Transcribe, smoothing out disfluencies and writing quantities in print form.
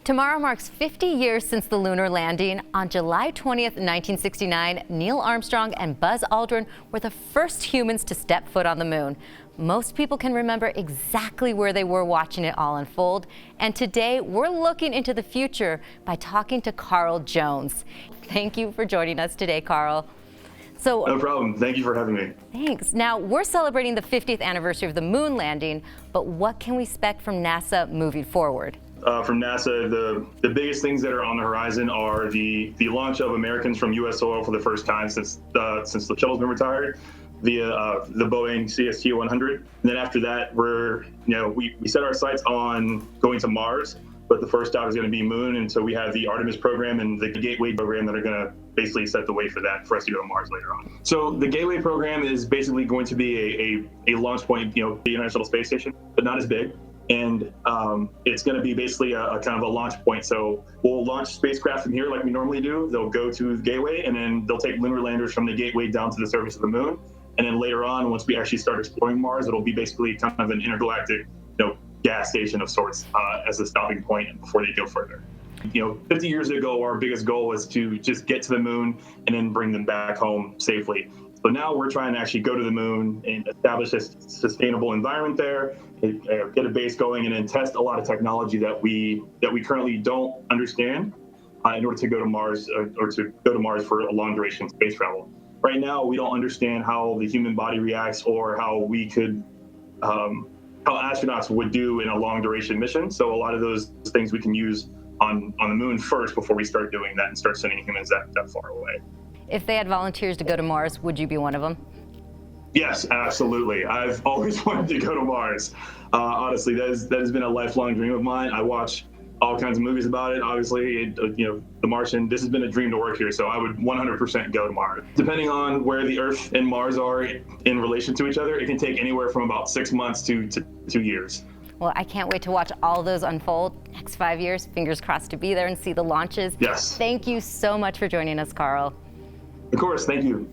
Tomorrow marks 50 years since the lunar landing. On July 20th, 1969, Neil Armstrong and Buzz Aldrin were the first humans to step foot on the moon. Most people can remember exactly where they were watching it all unfold. And today, we're looking into the future by talking to Carl Jones. Thank you for joining us today, Carl. No problem. Thank you for having me. Thanks. Now, we're celebrating the 50th anniversary of the moon landing, but what can we expect from NASA moving forward? From NASA, the biggest things that are on the horizon are the launch of Americans from U.S. soil for the first time since the shuttle's been retired via the Boeing CST-100. And then after that, we set our sights on going to Mars, but the first stop is going to be Moon, and so we have the Artemis program and the Gateway program that are going to basically set the way for that for us to go to Mars later on. So the Gateway program is basically going to be a launch point, the International Space Station, but not as big. And it's going to be basically a kind of a launch point. So we'll launch spacecraft from here like we normally do. They'll go to the Gateway, and then they'll take lunar landers from the Gateway down to the surface of the Moon. And then later on, once we actually start exploring Mars, it'll be basically kind of an intergalactic, gas station of sorts as a stopping point before they go further. 50 years ago, our biggest goal was to just get to the Moon and then bring them back home safely. So now we're trying to actually go to the Moon and establish a sustainable environment there, get a base going, and then test a lot of technology that we currently don't understand in order to go to Mars or to go to Mars for a long duration space travel. Right now, we don't understand how the human body reacts or how we could, how astronauts would do in a long duration mission. So a lot of those things we can use on the Moon first before we start doing that and start sending humans that far away. If they had volunteers to go to Mars, would you be one of them? Yes, absolutely. I've always wanted to go to Mars. Honestly, that has been a lifelong dream of mine. I watch all kinds of movies about it. Obviously, The Martian, this has been a dream to work here, so I would 100% go to Mars. Depending on where the Earth and Mars are in relation to each other, it can take anywhere from about 6 months to 2 years. Well, I can't wait to watch all those unfold next 5 years. Fingers crossed to be there and see the launches. Yes. Thank you so much for joining us, Carl. Of course, thank you.